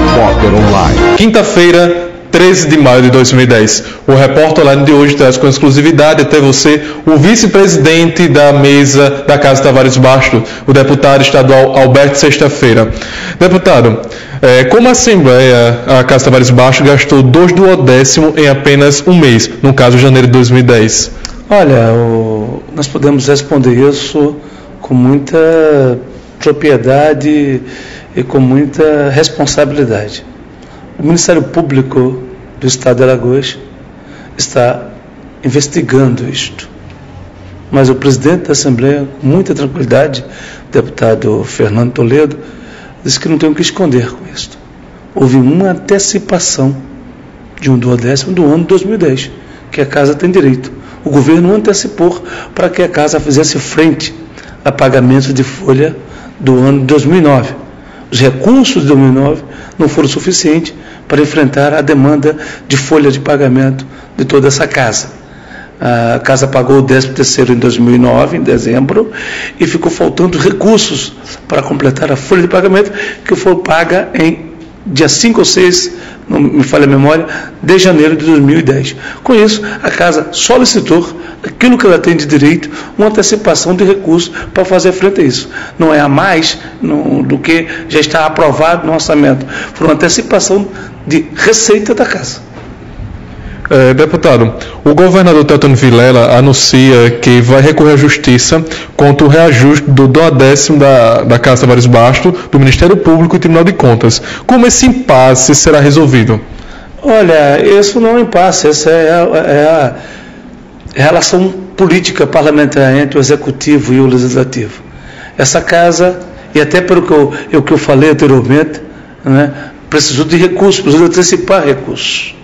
Repórter Online. Quinta-feira, 13 de maio de 2010. O Repórter Online de hoje traz com exclusividade até você o vice-presidente da mesa da Casa Tavares Basto, o deputado estadual Alberto Sexta-feira. Deputado, como a Assembleia, a Casa Tavares Basto gastou 2/10 em apenas um mês, no caso janeiro de 2010? Olha, nós podemos responder isso com muita propriedade e com muita responsabilidade. O Ministério Público do Estado de Alagoas está investigando isto. Mas o presidente da Assembleia, com muita tranquilidade, o deputado Fernando Toledo, disse que não tem o que esconder com isto. Houve uma antecipação de 1/10 do ano de 2010, que a Casa tem direito. O governo antecipou para que a Casa fizesse frente a pagamentos de folha do ano de 2009. Os recursos de 2009 não foram suficientes para enfrentar a demanda de folha de pagamento de toda essa casa. A casa pagou o 13º em 2009, em dezembro, e ficou faltando recursos para completar a folha de pagamento, que foi paga em dia 5 ou 6, não me falha a memória, de janeiro de 2010. Com isso, a casa solicitou aquilo que ela tem de direito, uma antecipação de recursos para fazer frente a isso. Não é a mais do que já está aprovado no orçamento. Foi uma antecipação de receita da casa. Deputado, o governador Teotônio Vilela anuncia que vai recorrer à justiça contra o reajuste do 2/10 da Casa Tavares Basto, do Ministério Público e Tribunal de Contas. Como esse impasse será resolvido? Olha, isso não é um impasse, essa é a relação política parlamentar entre o Executivo e o Legislativo. Essa casa, e até pelo que eu falei anteriormente, né, precisou de recursos, precisou antecipar recursos.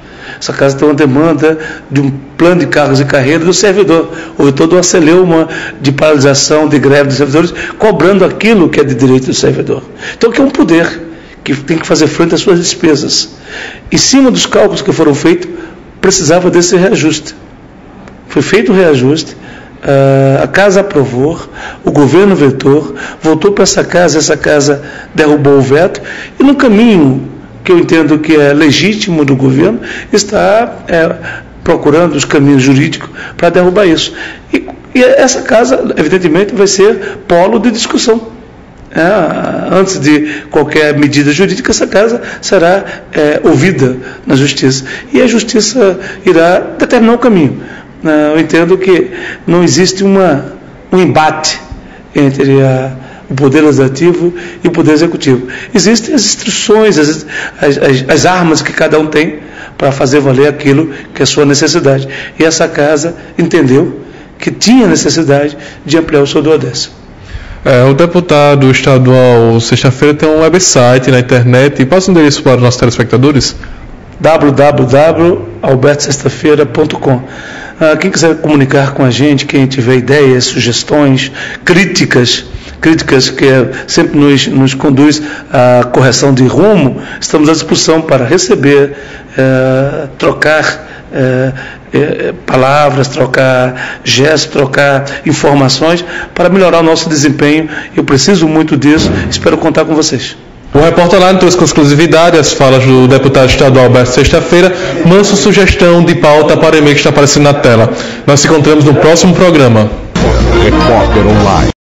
Essa casa tem uma demanda de um plano de cargos e carreiras do servidor. Houve toda uma celeuma de paralisação, de greve dos servidores, cobrando aquilo que é de direito do servidor. Então, que é um poder que tem que fazer frente às suas despesas. Em cima dos cálculos que foram feitos, precisava desse reajuste. Foi feito o reajuste, a casa aprovou, o governo vetou, voltou para essa casa derrubou o veto, e no caminho que eu entendo que é legítimo do governo, está procurando os caminhos jurídicos para derrubar isso. E essa casa, evidentemente, vai ser polo de discussão. Antes de qualquer medida jurídica, essa casa será ouvida na justiça. E a justiça irá determinar o caminho. Eu entendo que não existe um embate entre o Poder Legislativo e o Poder Executivo. Existem as instruções, as armas que cada um tem para fazer valer aquilo que é sua necessidade. E essa casa entendeu que tinha necessidade de ampliar o seu 2/10. O deputado estadual Sexta-feira tem um website na internet. Passa o endereço para os nossos telespectadores? www.albertosextafeira.com. Quem quiser comunicar com a gente, quem tiver ideias, sugestões, críticas que sempre nos conduz à correção de rumo, estamos à disposição para receber, trocar palavras, trocar gestos, trocar informações para melhorar o nosso desempenho. Eu preciso muito disso, espero contar com vocês. O Repórter Online trouxe com exclusividade as falas do deputado estadual Alberto Sexta-feira, manda sua sugestão de pauta para o e-mail que está aparecendo na tela. Nós nos encontramos no próximo programa. Repórter Online.